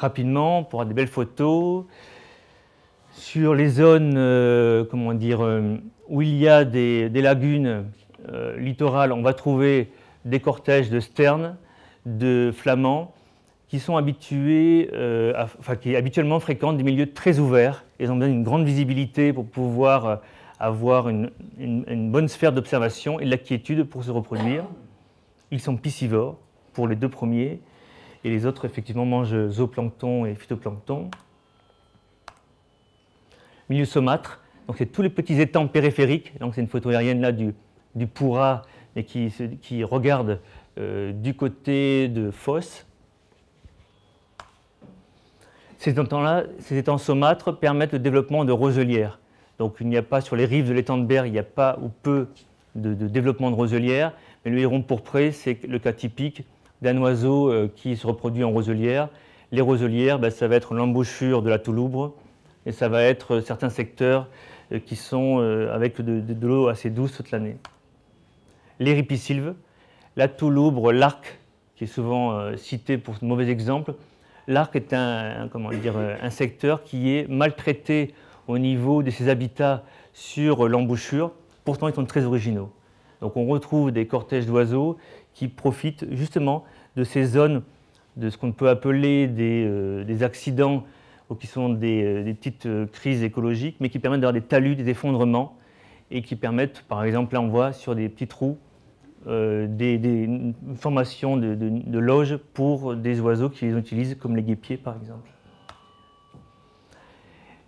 rapidement pour avoir des belles photos. Sur les zones comment dire, où il y a des lagunes littorales, on va trouver des cortèges de sternes, de flamands, qui sont habitués, qui habituellement fréquentent des milieux très ouverts. Ils ont besoin d'une grande visibilité pour pouvoir avoir une bonne sphère d'observation et de la quiétude pour se reproduire. Ils sont piscivores pour les deux premiers, et les autres, effectivement, mangent zooplancton et phytoplancton. Milieu saumâtre, donc c'est tous les petits étangs périphériques. Donc c'est une photo aérienne là du Pourra, mais qui regarde du côté de Fos. Ces étangs saumâtres permettent le développement de roselières. Donc il n'y a pas sur les rives de l'étang de Berre, il n'y a pas ou peu de développement de roselières, mais le héron pourpré, c'est le cas typique d'un oiseau qui se reproduit en roselière. Les roselières, ça va être l'embouchure de la Touloubre, et ça va être certains secteurs qui sont avec de l'eau assez douce toute l'année. Les ripisylves, la Touloubre, l'Arc, qui est souvent cité pour ce mauvais exemple. L'Arc est un secteur qui est maltraité au niveau de ses habitats sur l'embouchure, pourtant ils sont très originaux. Donc on retrouve des cortèges d'oiseaux qui profitent justement de ces zones, de ce qu'on peut appeler des accidents, ou qui sont des petites crises écologiques, mais qui permettent d'avoir des talus, des effondrements, et qui permettent, par exemple, là on voit sur des petits trous, une formation de loges pour des oiseaux qui les utilisent, comme les guêpiers par exemple.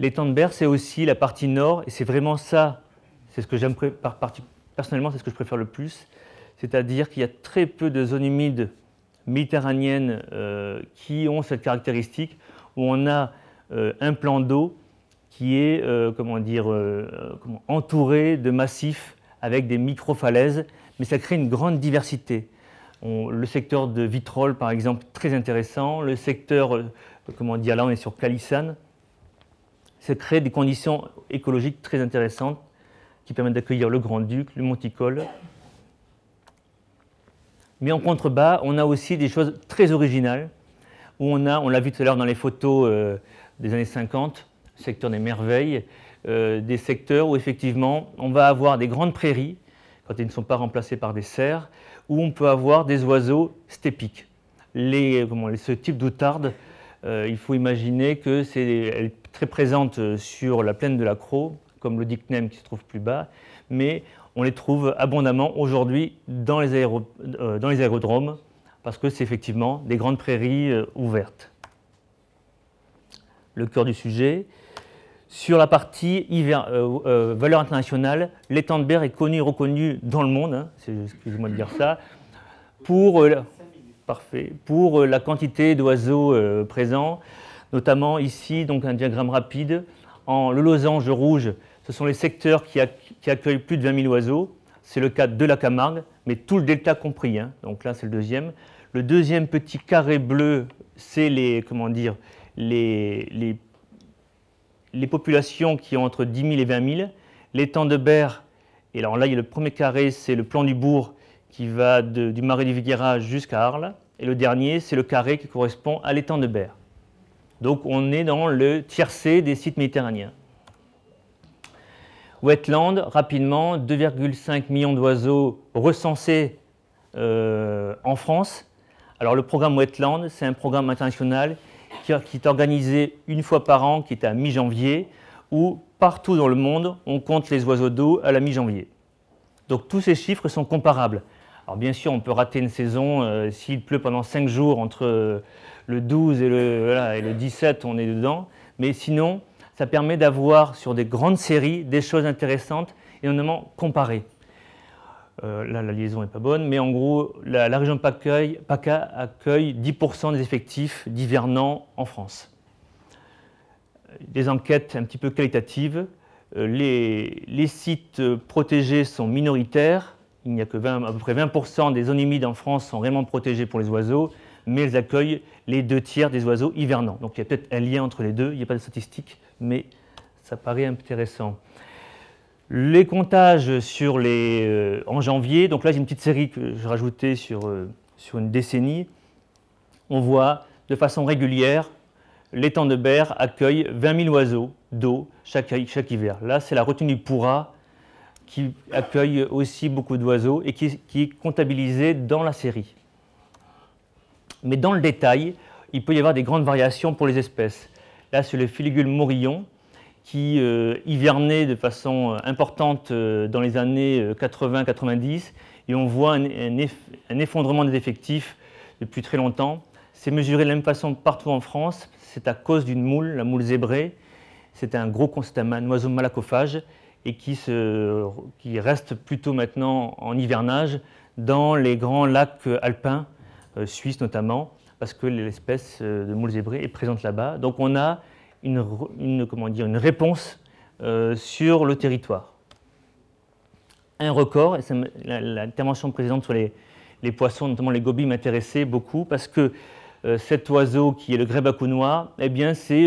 L'étang de Berre, c'est aussi la partie nord, et c'est vraiment ça, c'est ce que j'aime personnellement, c'est ce que je préfère le plus, c'est-à-dire qu'il y a très peu de zones humides méditerranéennes qui ont cette caractéristique, où on a un plan d'eau qui est entouré de massifs avec des micro-falaises, mais ça crée une grande diversité. Le secteur de Vitrolles, par exemple, très intéressant. Le secteur, là on est sur Calissane. Ça crée des conditions écologiques très intéressantes qui permettent d'accueillir le Grand-Duc, le Monticole. Mais en contrebas, on a aussi des choses très originales, où on l'a vu tout à l'heure dans les photos des années 50, le secteur des merveilles, des secteurs où effectivement on va avoir des grandes prairies, quand ils ne sont pas remplacés par des cerfs, où on peut avoir des oiseaux stépiques. Ce type d'outarde, il faut imaginer qu'elle est très présente sur la plaine de la Crau, comme le dicnem qui se trouve plus bas, mais on les trouve abondamment aujourd'hui dans les aérodromes, parce que c'est effectivement des grandes prairies ouvertes. Le cœur du sujet. Sur la partie valeur internationale, l'étang de Berre est connu et reconnu dans le monde, excusez-moi de dire ça, pour la quantité d'oiseaux présents, notamment ici, donc un diagramme rapide. Le losange rouge, ce sont les secteurs qui accueillent plus de 20 000 oiseaux. C'est le cas de la Camargue, mais tout le delta compris. Donc là, c'est le deuxième. Le deuxième petit carré bleu, c'est les populations qui ont entre 10 000 et 20 000. L'étang de Berre, et alors là, il y a le premier carré, c'est le plan du Bourg qui va du Marais du Viguera jusqu'à Arles. Et le dernier, c'est le carré qui correspond à l'étang de Berre. Donc on est dans le tiercé des sites méditerranéens. Wetland, rapidement, 2,5 millions d'oiseaux recensés en France. Alors le programme Wetland, c'est un programme international qui est organisé une fois par an, qui est à mi-janvier, où partout dans le monde, on compte les oiseaux d'eau à la mi-janvier. Donc tous ces chiffres sont comparables. Alors bien sûr, on peut rater une saison, s'il pleut pendant 5 jours, entre le 12 et le 17, on est dedans, mais sinon, ça permet d'avoir sur des grandes séries des choses intéressantes et notamment comparées. Là, la liaison n'est pas bonne, mais en gros, la région de PACA accueille 10% des effectifs d'hivernants en France. Des enquêtes un petit peu qualitatives. Les sites protégés sont minoritaires. Il n'y a que à peu près 20% des zones humides en France sont vraiment protégées pour les oiseaux, mais elles accueillent les 2/3 des oiseaux hivernants. Donc il y a peut-être un lien entre les deux, il n'y a pas de statistiques, mais ça paraît intéressant. Les comptages en janvier, donc là j'ai une petite série que je rajoutais sur une décennie. On voit de façon régulière l'étang de Berre accueille 20 000 oiseaux d'eau chaque hiver. Là, c'est la retenue du Pourrat qui accueille aussi beaucoup d'oiseaux et qui est comptabilisée dans la série. Mais dans le détail, il peut y avoir des grandes variations pour les espèces. Là, c'est le Filigule morillon qui hivernait de façon importante dans les années 80-90 et on voit un effondrement des effectifs depuis très longtemps. C'est mesuré de la même façon partout en France. C'est à cause d'une moule, la moule zébrée. C'est un oiseau malacophage et qui reste plutôt maintenant en hivernage dans les grands lacs alpins, suisses notamment, parce que l'espèce de moule zébrée est présente là-bas. Donc on a une réponse sur le territoire. Un record, et l'intervention précédente sur les poissons, notamment les gobies, m'intéressait beaucoup parce que cet oiseau qui est le grébacou noir, eh bien c'est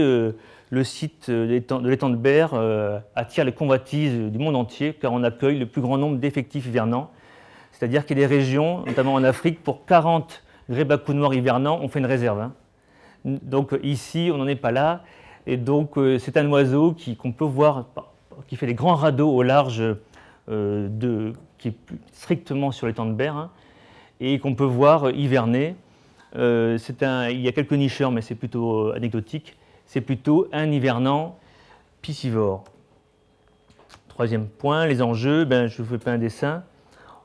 le site de l'étang de Berre attire les convoitises du monde entier car on accueille le plus grand nombre d'effectifs hivernants. C'est-à-dire qu'il y a des régions, notamment en Afrique, pour 40 grébacous noirs hivernants, on fait une réserve. Hein. Donc ici, on n'en est pas là. Et donc c'est un oiseau qu'on peut voir, qui fait des grands radeaux au large, qui est strictement sur l'étang de Berre, hein, et qu'on peut voir hiverner. Il y a quelques nicheurs, mais c'est plutôt anecdotique. C'est plutôt un hivernant piscivore. Troisième point, les enjeux. Je vous fais pas un dessin.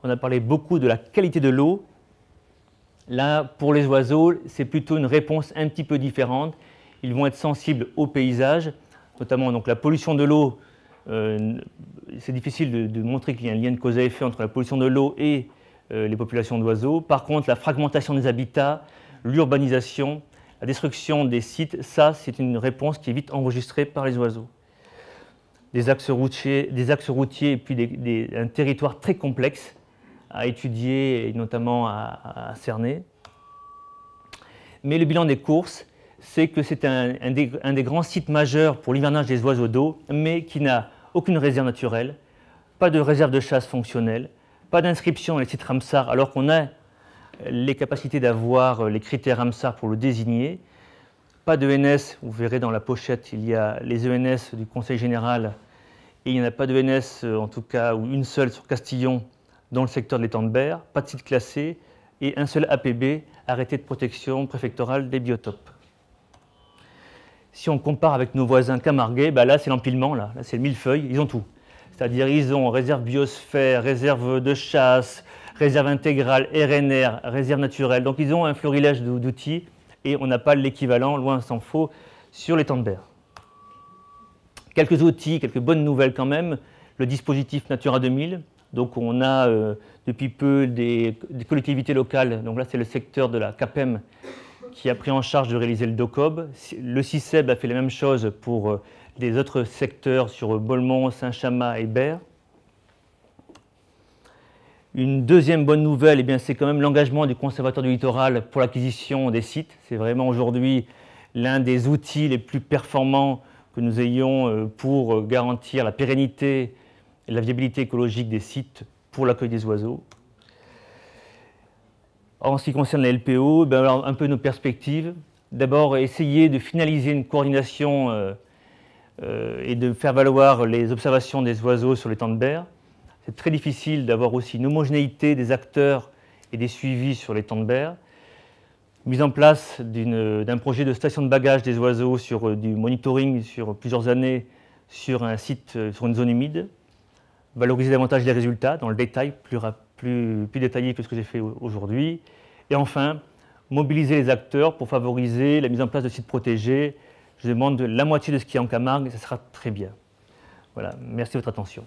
On a parlé beaucoup de la qualité de l'eau. Là, pour les oiseaux, c'est plutôt une réponse un petit peu différente. Ils vont être sensibles au paysage, notamment donc, la pollution de l'eau. C'est difficile de montrer qu'il y a un lien de cause à effet entre la pollution de l'eau et les populations d'oiseaux. Par contre, la fragmentation des habitats, l'urbanisation, la destruction des sites, ça, c'est une réponse qui est vite enregistrée par les oiseaux. Des axes routiers et puis un territoire très complexe à étudier et notamment à cerner. Mais le bilan des courses, c'est que c'est un des grands sites majeurs pour l'hivernage des oiseaux d'eau, mais qui n'a aucune réserve naturelle, pas de réserve de chasse fonctionnelle, pas d'inscription dans les sites Ramsar, alors qu'on a les capacités d'avoir les critères Ramsar pour le désigner, pas d'ENS, vous verrez dans la pochette, il y a les ENS du Conseil général, et il n'y en a pas d'ENS, en tout cas, ou une seule sur Castillon, dans le secteur de l'étang de Berre, pas de site classé, et un seul APB, arrêté de protection préfectorale des biotopes. Si on compare avec nos voisins camarguais, là c'est l'empilement, là c'est le millefeuille, ils ont tout. C'est-à-dire ils ont réserve biosphère, réserve de chasse, réserve intégrale, RNR, réserve naturelle. Donc ils ont un florilège d'outils et on n'a pas l'équivalent, loin s'en faut, sur l'étang de Berre. Quelques outils, quelques bonnes nouvelles quand même. Le dispositif Natura 2000. Donc on a depuis peu des collectivités locales, donc là c'est le secteur de la CAPEM qui a pris en charge de réaliser le DOCOB. Le CICEB a fait la même chose pour des autres secteurs sur Beaulemont, Saint-Chamas et Berre. Une deuxième bonne nouvelle, c'est quand même l'engagement du Conservatoire du littoral pour l'acquisition des sites. C'est vraiment aujourd'hui l'un des outils les plus performants que nous ayons pour garantir la pérennité et la viabilité écologique des sites pour l'accueil des oiseaux. En ce qui concerne les LPO, alors un peu nos perspectives. D'abord, essayer de finaliser une coordination et de faire valoir les observations des oiseaux sur l'étang de Berre. C'est très difficile d'avoir aussi une homogénéité des acteurs et des suivis sur l'étang de Berre. Mise en place d'un projet de station de bagage des oiseaux sur du monitoring sur plusieurs années sur un site, sur une zone humide. Valoriser davantage les résultats dans le détail, plus détaillé que ce que j'ai fait aujourd'hui. Et enfin, mobiliser les acteurs pour favoriser la mise en place de sites protégés. Je demande la moitié de ce qui est en Camargue et ça sera très bien. Voilà, merci de votre attention.